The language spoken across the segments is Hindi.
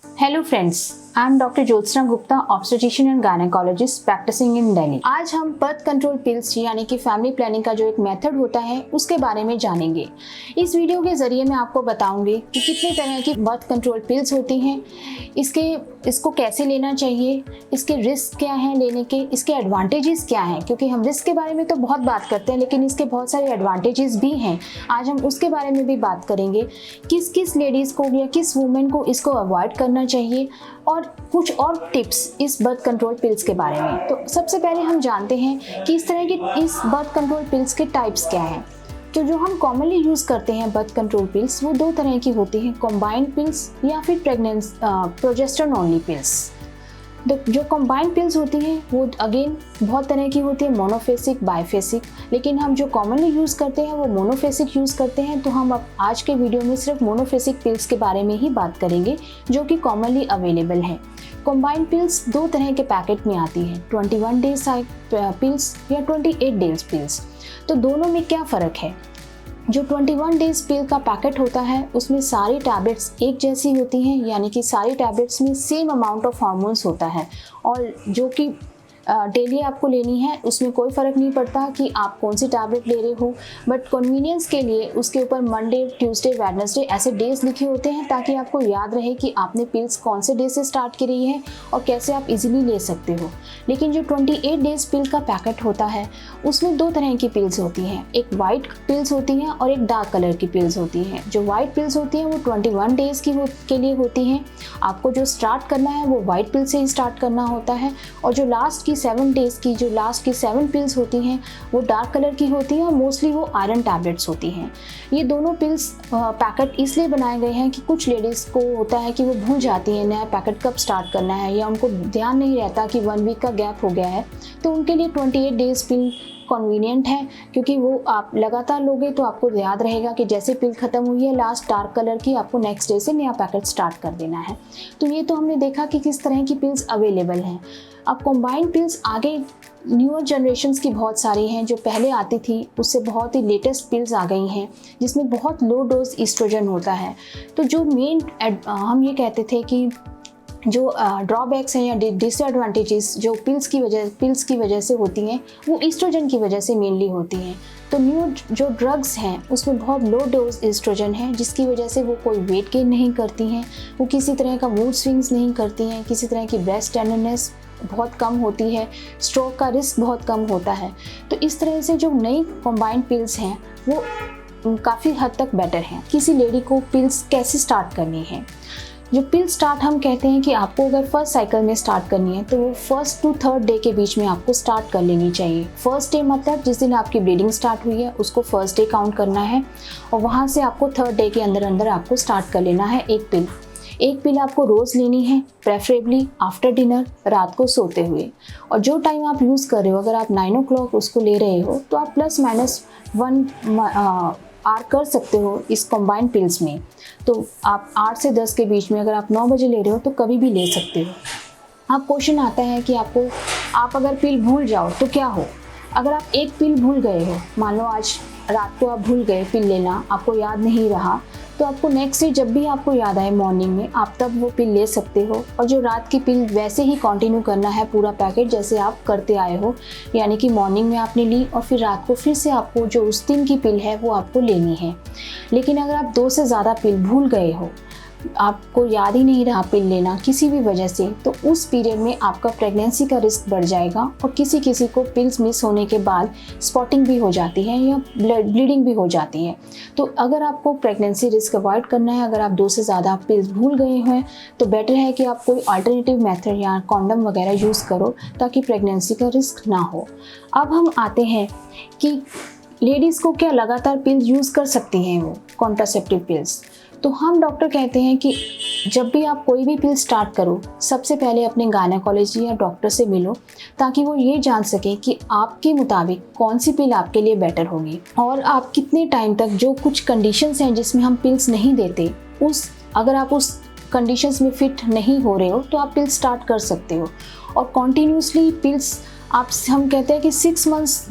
Hello friends, I am doctor Jyotsna Gupta, obstetrician and gynaecologist practising in Delhi. आज हम बर्थ कंट्रोल पिल्स यानी कि फैमिली प्लानिंग का जो एक मेथड होता है उसके बारे में जानेंगे। इस वीडियो के जरिए मैं आपको बताऊंगी कि कितने तरह की बर्थ कंट्रोल पिल्स होती हैं, इसको कैसे लेना चाहिए, इसके रिस्क क्या हैं लेने के, इसके एडवांटेजेस क्या हैं, क्योंकि हम रिस्क के बारे में तो बहुत बात करते हैं लेकिन इसके बहुत सारे एडवांटेजेस भी हैं। आज हम उसके बारे में भी बात करेंगे, किस किस लेडीज़ को या किस वुमेन को इसको अवॉइड करना चाहिए और कुछ और टिप्स इस बर्थ कंट्रोल पिल्स के बारे में। तो सबसे पहले हम जानते हैं कि इस तरह के इस बर्थ कंट्रोल पिल्स के टाइप्स क्या हैं। तो जो हम कॉमनली यूज़ करते हैं बर्थ कंट्रोल पिल्स वो दो तरह की होती हैं, कंबाइंड पिल्स या फिर प्रोजेस्टेरोन ओनली पिल्स। जो कंबाइंड पिल्स होती हैं वो अगेन बहुत तरह की होती है, मोनोफेसिक, बाइफेसिक, लेकिन हम जो कॉमनली यूज़ करते हैं वो मोनोफेसिक यूज़ करते हैं। तो हम अब आज के वीडियो में सिर्फ मोनोफेसिक पिल्स के बारे में ही बात करेंगे जो कि कॉमनली अवेलेबल है। कंबाइंड पिल्स दो तरह के पैकेट में आती है, 21 डेज पिल्स या 28 डेज पिल्स। तो दोनों में क्या फ़र्क है? जो 21 डेज पिल का पैकेट होता है उसमें सारी टैबलेट्स एक जैसी होती हैं, यानी कि सारी टैबलेट्स में सेम अमाउंट ऑफ हार्मोन्स होता है और जो कि डेली आपको लेनी है, उसमें कोई फ़र्क नहीं पड़ता कि आप कौन सी टैबलेट ले रहे हो। बट कन्वीनियंस के लिए उसके ऊपर मंडे, ट्यूसडे, वेडनेसडे ऐसे डेज लिखे होते हैं ताकि आपको याद रहे कि आपने पिल्स कौन से डे से स्टार्ट करी है और कैसे आप इजीली ले सकते हो। लेकिन जो 28 डेज पिल का पैकेट होता है उसमें दो तरह की पिल्स होती हैं, एक वाइट पिल्स होती हैं और एक डार्क कलर की पिल्स होती हैं। जो वाइट पिल्स होती हैं वो 21 डेज़ के लिए होती हैं। आपको जो स्टार्ट करना है वो वाइट पिल से ही स्टार्ट करना होता है और जो लास्ट की 7 डेज़ की जो लास्ट की 7 पिल्स होती हैं वो डार्क कलर की होती हैं और मोस्टली वो आयरन टैबलेट्स होती हैं। ये दोनों पिल्स पैकेट इसलिए बनाए गए हैं कि कुछ लेडीज़ को होता है कि वो भूल जाती हैं नया पैकेट कब स्टार्ट करना है या उनको ध्यान नहीं रहता कि 1 वीक का गैप हो गया है। तो उनके लिए 28 डेज़ पिल कन्वीनियंट है, क्योंकि वो आप लगातार लोगे तो आपको याद रहेगा कि जैसे पिल ख़त्म हुई है लास्ट डार्क कलर की, आपको नेक्स्ट डे से नया पैकेट स्टार्ट कर देना है। तो ये तो हमने देखा कि किस तरह की पिल्स अवेलेबल हैं। अब कंबाइंड पिल्स आगे न्यूअर जनरेशन्स की बहुत सारी हैं, जो पहले आती थी उससे बहुत ही लेटेस्ट पिल्स आ गई हैं जिसमें बहुत लो डोज ईस्ट्रोजन होता है। तो जो मेन हम ये कहते थे कि जो ड्रॉबैक्स हैं या डिसएडवांटेजेस जो पिल्स की वजह से होती हैं वो ईस्ट्रोजन की वजह से मेनली होती हैं। तो न्यू जो ड्रग्स हैं उसमें बहुत लो डोज ईस्ट्रोजन है जिसकी वजह से वो कोई वेट गेन नहीं करती हैं, वो किसी तरह का मूड स्विंग्स नहीं करती हैं, किसी तरह की ब्रेस्ट टेंडरनेस बहुत कम होती है, स्ट्रोक का रिस्क बहुत कम होता है। तो इस तरह से जो नई कंबाइंड पिल्स हैं वो काफ़ी हद तक बेटर हैं। किसी लेडी को पिल्स कैसे स्टार्ट करनी है? जो पिल स्टार्ट हम कहते हैं कि आपको अगर फर्स्ट साइकिल में स्टार्ट करनी है तो वो 1st to 3rd डे के बीच में आपको स्टार्ट कर लेनी चाहिए। फर्स्ट डे मतलब जिस दिन आपकी ब्लीडिंग स्टार्ट हुई है उसको फर्स्ट डे काउंट करना है और वहाँ से आपको 3rd डे के अंदर आपको स्टार्ट कर लेना है एक पिल आपको रोज़ लेनी है, प्रेफरेबली आफ्टर डिनर, रात को सोते हुए। और जो टाइम आप यूज़ कर रहे हो, अगर आप 9 o'clock उसको ले रहे हो तो आप +- आर कर सकते हो इस कंबाइंड पिल्स में। तो आप 8 से 10 के बीच में अगर आप 9 बजे ले रहे हो तो कभी भी ले सकते हो। अब क्वेश्चन आता है कि आप अगर पिल भूल जाओ तो क्या हो? अगर आप एक पिल भूल गए हो, मान लो आज रात को आप भूल गए पिल लेना, आपको याद नहीं रहा, तो आपको नेक्स्ट डे जब भी आपको याद आए मॉर्निंग में आप तब वो पिल ले सकते हो और जो रात की पिल वैसे ही कंटिन्यू करना है पूरा पैकेट जैसे आप करते आए हो, यानी कि मॉर्निंग में आपने ली और फिर रात को फिर से आपको जो उस दिन की पिल है वो आपको लेनी है। लेकिन अगर आप 2 से ज़्यादा पिल भूल गए हो, आपको याद ही नहीं रहा पिल लेना किसी भी वजह से, तो उस पीरियड में आपका प्रेगनेंसी का रिस्क बढ़ जाएगा और किसी को पिल्स मिस होने के बाद स्पॉटिंग भी हो जाती है या ब्लीडिंग भी हो जाती है। तो अगर आपको प्रेगनेंसी रिस्क अवॉइड करना है, अगर आप 2 से ज़्यादा पिल्स भूल गए हैं तो बेटर है कि आप कोई अल्टरनेटिव मेथड या कॉन्डम वगैरह यूज़ करो ताकि प्रेगनेंसी का रिस्क ना हो। अब हम आते हैं कि लेडीज़ को क्या लगातार पिल यूज़ कर सकती हैं वो कॉन्ट्रासेप्टिव पिल्स। तो हम डॉक्टर कहते हैं कि जब भी आप कोई भी पिल स्टार्ट करो सबसे पहले अपने गायनेकोलॉजी या डॉक्टर से मिलो ताकि वो ये जान सकें कि आपके मुताबिक कौन सी पिल आपके लिए बेटर होगी और आप कितने टाइम तक, जो कुछ कंडीशंस हैं जिसमें हम पिल्स नहीं देते, अगर आप उस कंडीशंस में फिट नहीं हो रहे हो तो आप पिल स्टार्ट कर सकते हो। और कॉन्टीन्यूसली पिल्स हम कहते हैं कि 6 मंथ्स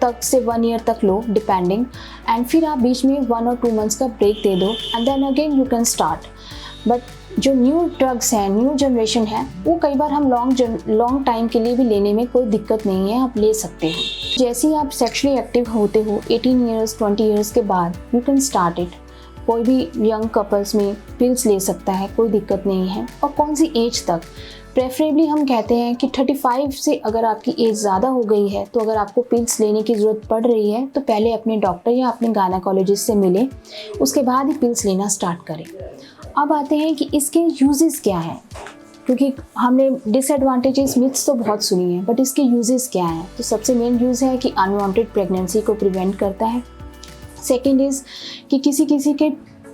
तक से 1 ईयर तक लो डिपेंडिंग, एंड फिर आप बीच में 1 और 2 मंथ्स का ब्रेक दे दो and then again you can start. But जो न्यू ड्रग्स हैं, न्यू जनरेशन है, वो कई बार हम लॉन्ग टाइम के लिए भी लेने में कोई दिक्कत नहीं है, आप ले सकते हो। जैसे ही आप सेक्सुअली एक्टिव होते हो 18 ईयर्स 20 ईयर्स के बाद, यू कैन स्टार्ट इट। कोई भी यंग कपल्स में पिल्स ले सकता है, कोई दिक्कत नहीं है। और कौन सी एज तक? प्रेफरेबली हम कहते हैं कि 35 से अगर आपकी एज ज़्यादा हो गई है तो अगर आपको पिल्स लेने की ज़रूरत पड़ रही है तो पहले अपने डॉक्टर या अपने गायनेकोलॉजिस्ट से मिलें, उसके बाद ही पिल्स लेना स्टार्ट करें। अब आते हैं कि इसके यूजेस क्या हैं, क्योंकि हमने डिसएडवांटेजेस मिथ्स तो बहुत सुनी है, बट इसके यूजेस क्या हैं? तो सबसे मेन यूज़ है कि अनवांटेड प्रेगनेंसी को प्रिवेंट करता है। सेकेंड इज़ कि किसी किसी के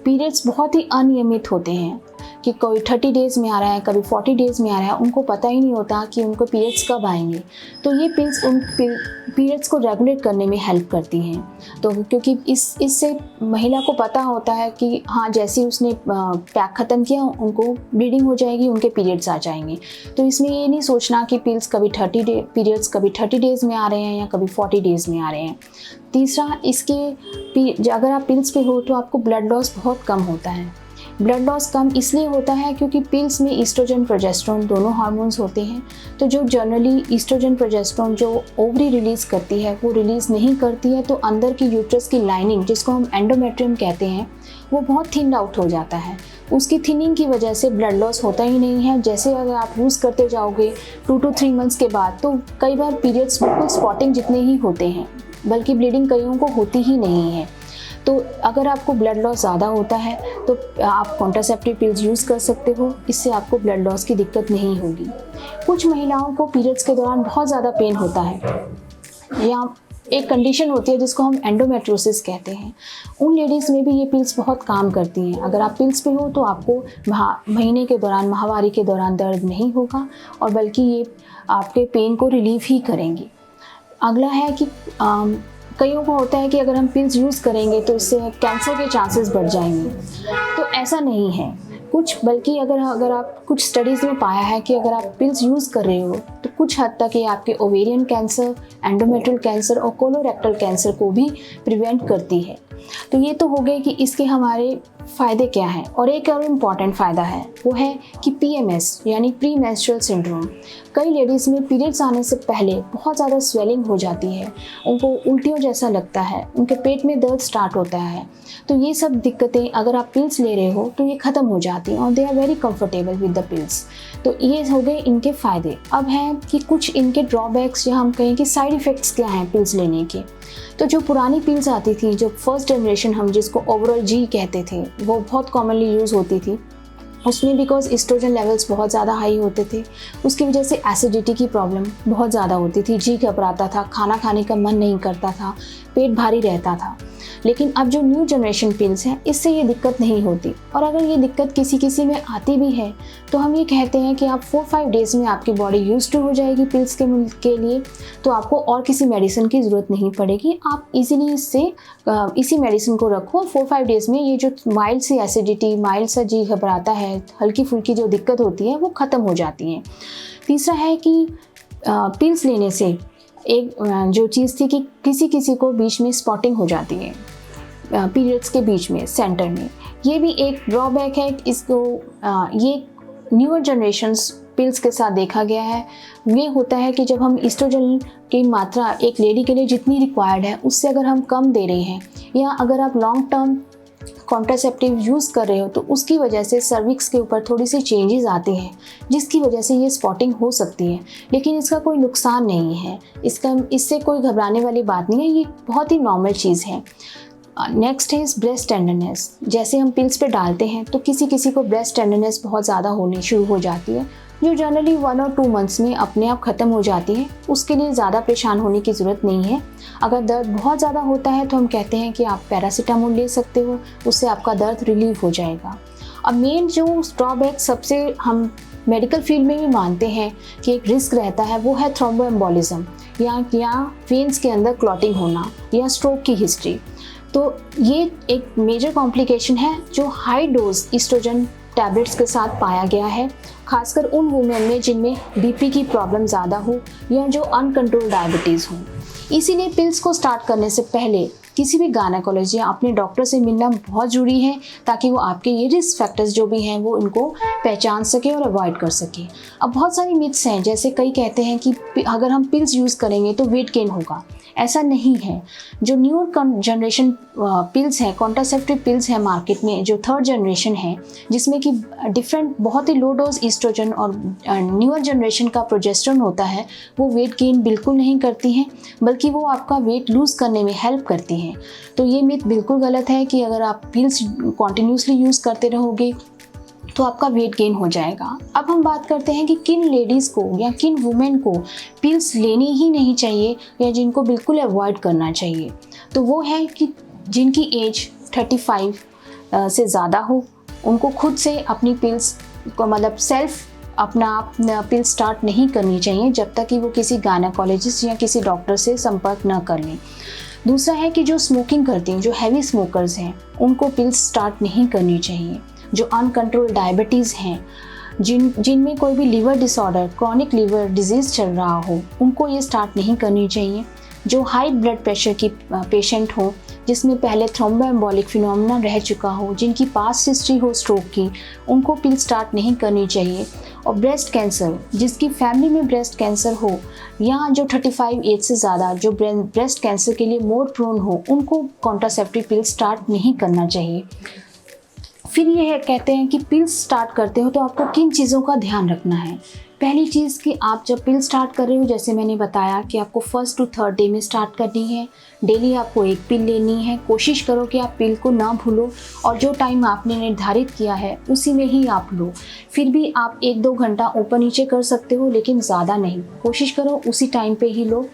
पीरियड्स बहुत ही अनियमित होते हैं, कि कोई 30 डेज़ में आ रहा है, कभी 40 डेज़ में आ रहा है, उनको पता ही नहीं होता कि उनको पीरियड्स कब आएंगे। तो ये पिल्स उन पीरियड्स को रेगुलेट करने में हेल्प करती हैं। तो क्योंकि इससे महिला को पता होता है कि हाँ, जैसे ही उसने पैक ख़त्म किया उनको ब्लीडिंग हो जाएगी, उनके पीरियड्स आ जाएंगे। तो इसमें ये नहीं सोचना कि पिल्स कभी 30 डेज़ में आ रहे हैं या कभी 40 डेज़ में आ रहे हैं। तीसरा, अगर आप पिल्स पे हो तो आपको ब्लड लॉस बहुत कम होता है। ब्लड लॉस कम इसलिए होता है क्योंकि पिल्स में ईस्ट्रोजन प्रोजेस्टेरोन दोनों हार्मोन्स होते हैं। तो जो जनरली ईस्ट्रोजन प्रोजेस्टेरोन जो ओवरी रिलीज़ करती है वो रिलीज़ नहीं करती है, तो अंदर की यूट्रस की लाइनिंग, जिसको हम एंडोमेट्रियम कहते हैं, वो बहुत थिन आउट हो जाता है। उसकी थिनिंग की वजह से ब्लड लॉस होता ही नहीं है। जैसे अगर आप यूज़ करते जाओगे 2 to 3 मंथ्स के बाद, तो कई बार पीरियड्स बिल्कुल स्पॉटिंग जितने ही होते हैं, बल्कि ब्लीडिंग कईयों को होती ही नहीं है। तो अगर आपको ब्लड लॉस ज़्यादा होता है तो आप कॉन्ट्रासेप्टिव पिल्स यूज़ कर सकते हो, इससे आपको ब्लड लॉस की दिक्कत नहीं होगी। कुछ महिलाओं को पीरियड्स के दौरान बहुत ज़्यादा पेन होता है, या एक कंडीशन होती है जिसको हम एंडोमेट्रियोसिस कहते हैं। उन लेडीज़ में भी ये पिल्स बहुत काम करती हैं। अगर आप पिल्स पे हो तो आपको महीने के दौरान, माहवारी के दौरान दर्द नहीं होगा, और बल्कि ये आपके पेन को रिलीव ही करेंगी। अगला है कि कईयों को होता है कि अगर हम पिल्स यूज़ करेंगे तो इससे कैंसर के चांसेस बढ़ जाएंगे। तो ऐसा नहीं है बल्कि अगर आप कुछ स्टडीज़ में पाया है कि अगर आप पिल्स यूज़ कर रहे हो तो कुछ हद तक ये आपके ओवेरियन कैंसर, एंडोमेट्रियल कैंसर और कोलोरेक्टल कैंसर को भी प्रिवेंट करती है। तो ये तो हो गए कि इसके हमारे फ़ायदे क्या हैं। और एक और इम्पॉर्टेंट फ़ायदा है, वो है कि PMS यानी प्री मेंस्ट्रुअल सिंड्रोम। कई लेडीज़ में पीरियड्स आने से पहले बहुत ज़्यादा स्वेलिंग हो जाती है, उनको उल्टियों जैसा लगता है, उनके पेट में दर्द स्टार्ट होता है। तो ये सब दिक्कतें अगर आप पिल्स ले रहे हो तो ये ख़त्म हो जाती हैं, और they are very comfortable with the pills. तो ये हो गए इनके फ़ायदे। अब हैं कि कुछ इनके ड्रॉबैक्स, या हम कहें कि साइड इफ़ेक्ट्स क्या हैं पिल्स लेने के। तो जो पुरानी पिल्स आती थी, जो फर्स्ट जनरेशन हम जिसको ओवरऑल जी कहते थे, वो बहुत कॉमनली यूज़ होती थी। उसमें बिकॉज एस्ट्रोजन लेवल्स बहुत ज़्यादा हाई होते थे, उसकी वजह से एसिडिटी की प्रॉब्लम बहुत ज़्यादा होती थी, जी घबराता था, खाना खाने का मन नहीं करता था, पेट भारी रहता था। लेकिन अब जो न्यू जनरेशन पिल्स हैं, इससे ये दिक्कत नहीं होती। और अगर ये दिक्कत किसी किसी में आती भी है तो हम ये कहते हैं कि आप 4-5 डेज़ में आपकी बॉडी यूज्ड टू हो जाएगी पिल्स के लिए, तो आपको और किसी मेडिसिन की ज़रूरत नहीं पड़ेगी। आप इजीली इसी मेडिसिन को रखो, 4-5 डेज़ में ये जो माइल्ड सी एसिडिटी, माइल्ड सा जी घबराता है, हल्की फुल्की जो दिक्कत होती है वो ख़त्म हो जाती है। तीसरा है कि पिल्स लेने से एक जो चीज़ थी कि किसी किसी को बीच में स्पॉटिंग हो जाती है पीरियड्स के बीच में, सेंटर में, ये भी एक ड्रॉबैक है। इसको ये न्यूअर जनरेशन्स पिल्स के साथ देखा गया है। ये होता है कि जब हम ईस्ट्रोजन की मात्रा एक लेडी के लिए जितनी रिक्वायर्ड है उससे अगर हम कम दे रहे हैं, या अगर आप लॉन्ग टर्म कॉन्ट्रासेप्टिव यूज़ कर रहे हो तो उसकी वजह से सर्विक्स के ऊपर थोड़ी सी चेंजेस आते हैं, जिसकी वजह से ये स्पॉटिंग हो सकती है। लेकिन इसका कोई नुकसान नहीं है, इससे कोई घबराने वाली बात नहीं है, ये बहुत ही नॉर्मल चीज़ है। नेक्स्ट है ब्रेस्ट टेंडरनेस। जैसे हम पिल्स पे डालते हैं तो किसी किसी को ब्रेस्ट टेंडरनेस बहुत ज़्यादा होनी शुरू हो जाती है, जो जनरली 1 और 2 मंथ्स में अपने आप ख़त्म हो जाती है। उसके लिए ज़्यादा परेशान होने की ज़रूरत नहीं है। अगर दर्द बहुत ज़्यादा होता है तो हम कहते हैं कि आप पैरासीटामोल ले सकते हो, उससे आपका दर्द रिलीव हो जाएगा। अब मेन जो ड्रॉबैक सबसे हम मेडिकल फील्ड में भी मानते हैं कि एक रिस्क रहता है, वो है थ्रोम्बोएम्बोलिज्म, या वेन्स के अंदर क्लॉटिंग होना, या स्ट्रोक की हिस्ट्री। तो ये एक मेजर कॉम्प्लिकेशन है जो हाई डोज ईस्ट्रोजन टैबलेट्स के साथ पाया गया है, खासकर उन वुमेन में जिनमें बीपी की प्रॉब्लम ज़्यादा हो या जो अनकंट्रोल्ड डायबिटीज़ हो। इसीलिए पिल्स को स्टार्ट करने से पहले किसी भी गायनेकोलॉजिस्ट या अपने डॉक्टर से मिलना बहुत ज़रूरी है, ताकि वो आपके ये रिस्क फैक्टर्स जो भी हैं वो उनको पहचान सके और अवॉइड कर सके। अब बहुत सारी मिथ्स हैं, जैसे कई कहते हैं कि अगर हम पिल्स यूज़ करेंगे तो वेट गेन होगा। ऐसा नहीं है। जो न्यू जनरेशन पिल्स हैं, कॉन्ट्रासेप्टिव पिल्स हैं मार्केट में, जो थर्ड जनरेशन है, जिसमें कि डिफरेंट बहुत ही लो डोज ईस्ट्रोजन और न्यूअर जनरेशन का प्रोजेस्टेरोन होता है, वो वेट गेन बिल्कुल नहीं करती हैं, बल्कि वो आपका वेट लूज़ करने में हेल्प करती हैं। तो ये मिथ बिल्कुल गलत है कि अगर आप पिल्स कॉन्टिन्यूसली यूज़ करते रहोगे तो आपका वेट गेन हो जाएगा। अब हम बात करते हैं कि किन लेडीज़ को या किन वुमेन को पिल्स लेनी ही नहीं चाहिए या जिनको बिल्कुल अवॉइड करना चाहिए। तो वो है कि जिनकी एज 35 से ज़्यादा हो, उनको खुद से अपनी पिल्स को मतलब सेल्फ अपना आप पिल स्टार्ट नहीं करनी चाहिए जब तक कि वो किसी गायनेकोलॉजिस्ट या किसी डॉक्टर से संपर्क न कर लें। दूसरा है कि जो स्मोकिंग करती हैं, जो हैवी स्मोकर्स हैं, उनको पिल्स स्टार्ट नहीं करनी चाहिए। जो अनकंट्रोल डायबिटीज़ हैं, जिनमें कोई भी liver disorder, chronic liver disease चल रहा हो, उनको ये स्टार्ट नहीं करनी चाहिए। जो हाई ब्लड प्रेशर की पेशेंट हो, जिसमें पहले थ्रोम्बोएम्बोलिक फिनोमेना रह चुका हो, जिनकी पास्ट हिस्ट्री हो स्ट्रोक की, उनको पिल स्टार्ट नहीं करनी चाहिए। और ब्रेस्ट कैंसर, जिसकी फैमिली में ब्रेस्ट कैंसर हो, या जो 35 एज से ज़्यादा जो ब्रेस्ट कैंसर के लिए मोर प्रोन हो, उनको कॉन्ट्रासेप्टिव पिल स्टार्ट नहीं करना चाहिए। फिर ये है, कहते हैं कि पिल्स स्टार्ट करते हो तो आपको किन चीज़ों का ध्यान रखना है। पहली चीज़ कि आप जब पिल स्टार्ट कर रहे हो, जैसे मैंने बताया कि आपको 1st to 3rd डे में स्टार्ट करनी है। डेली आपको एक पिल लेनी है। कोशिश करो कि आप पिल को ना भूलो और जो टाइम आपने निर्धारित किया है उसी में ही आप लो। फिर भी आप 1-2 घंटा ऊपर नीचे कर सकते हो, लेकिन ज़्यादा नहीं। कोशिश करो उसी टाइम पे ही लो।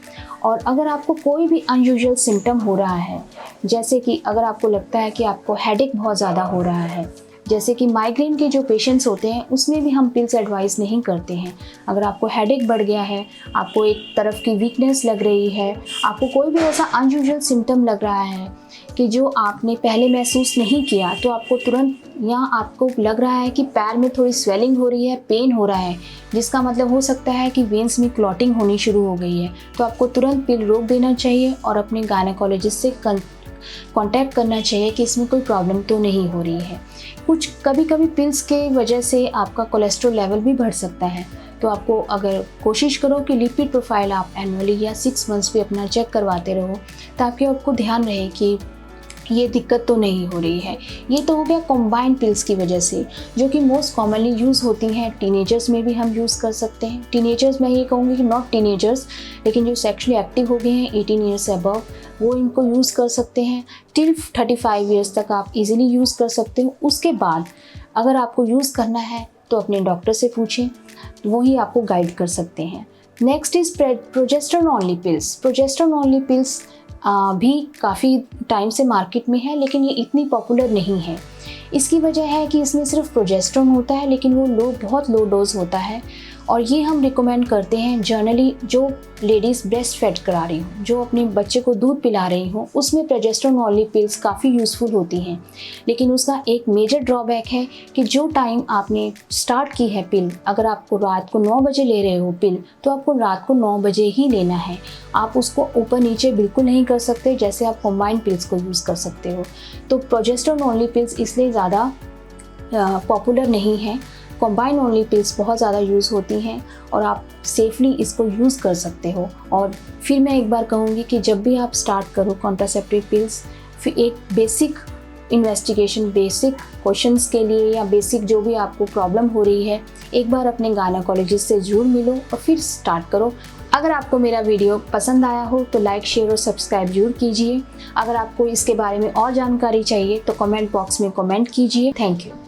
और अगर आपको कोई भी अनयूजुअल सिम्टम हो रहा है, जैसे कि अगर आपको लगता है कि आपको हेडेक बहुत ज़्यादा हो रहा है, जैसे कि माइग्रेन के जो पेशेंट्स होते हैं, उसमें भी हम पिल्स एडवाइस नहीं करते हैं। अगर आपको हेडेक बढ़ गया है, आपको एक तरफ की वीकनेस लग रही है, आपको कोई भी ऐसा अनयूजुअल सिम्टम लग रहा है कि जो आपने पहले महसूस नहीं किया, तो आपको तुरंत, या आपको लग रहा है कि पैर में थोड़ी स्वेलिंग हो रही है, पेन हो रहा है, जिसका मतलब हो सकता है कि वेन्स में क्लॉटिंग होनी शुरू हो गई है, तो आपको तुरंत पिल रोक देना चाहिए और अपने गायनेकोलॉजिस्ट से कांटेक्ट करना चाहिए कि इसमें कोई प्रॉब्लम तो नहीं हो रही है। कुछ कभी कभी पिल्स के वजह से आपका कोलेस्ट्रॉल लेवल भी बढ़ सकता है, तो आपको अगर कोशिश करो कि लिपिड प्रोफाइल आप एनुअली या 6 मंथ्स पे अपना चेक करवाते रहो, ताकि आपको ध्यान रहे कि ये दिक्कत तो नहीं हो रही है। ये तो हो गया कॉम्बाइंड पिल्स की वजह से, जो कि मोस्ट कॉमनली यूज़ होती हैं। टीनेजर्स में भी हम यूज़ कर सकते हैं। टीनेजर्स में ये कहूँगी कि नॉट टीनेजर्स, लेकिन जो सेक्सुअली एक्टिव हो गए हैं 18 ईयर्स से अबव, वो इनको यूज़ कर सकते हैं। टिल 35 ईयर्स तक आप इजीली यूज़ कर सकते हो। उसके बाद अगर आपको यूज़ करना है तो अपने डॉक्टर से पूछें, वो ही आपको गाइड कर सकते हैं। Next is progesterone only pills. Progesterone only pills भी काफ़ी टाइम से मार्केट में है, लेकिन ये इतनी पॉपुलर नहीं है। इसकी वजह है कि इसमें सिर्फ प्रोजेस्टेरोन होता है, लेकिन वो बहुत लो डोज होता है। और ये हम रिकमेंड करते हैं जनरली जो लेडीज़ ब्रेस्ट फेड करा रही हों, जो अपने बच्चे को दूध पिला रही हों, उसमें प्रोजेस्टेरोन ओनली पिल्स काफ़ी यूज़फुल होती हैं। लेकिन उसका एक मेजर ड्रॉबैक है कि जो टाइम आपने स्टार्ट की है पिल, अगर आपको रात को 9 बजे ले रहे हो पिल, तो आपको रात को 9 बजे ही लेना है। आप उसको ऊपर नीचे बिल्कुल नहीं कर सकते जैसे आप कॉम्बाइंड पिल्स को यूज़ कर सकते हो। तो प्रोजेस्टेरोन ओनली पिल्स इसलिए ज़्यादा पॉपुलर नहीं है। कॉम्बाइन ओनली पिल्स बहुत ज़्यादा यूज़ होती हैं और आप सेफली इसको यूज़ कर सकते हो। और फिर मैं एक बार कहूँगी कि जब भी आप स्टार्ट करो कॉन्ट्रासेप्टिव पिल्स, फिर एक बेसिक इन्वेस्टिगेशन, बेसिक क्वेश्चंस के लिए या बेसिक जो भी आपको प्रॉब्लम हो रही है, एक बार अपने गायनेकोलॉजिस्ट से ज़रूर मिलो और फिर स्टार्ट करो। अगर आपको मेरा वीडियो पसंद आया हो तो लाइक, शेयर और सब्सक्राइब जरूर कीजिए। अगर आपको इसके बारे में और जानकारी चाहिए तो कमेंट बॉक्स में कमेंट कीजिए। Thank you.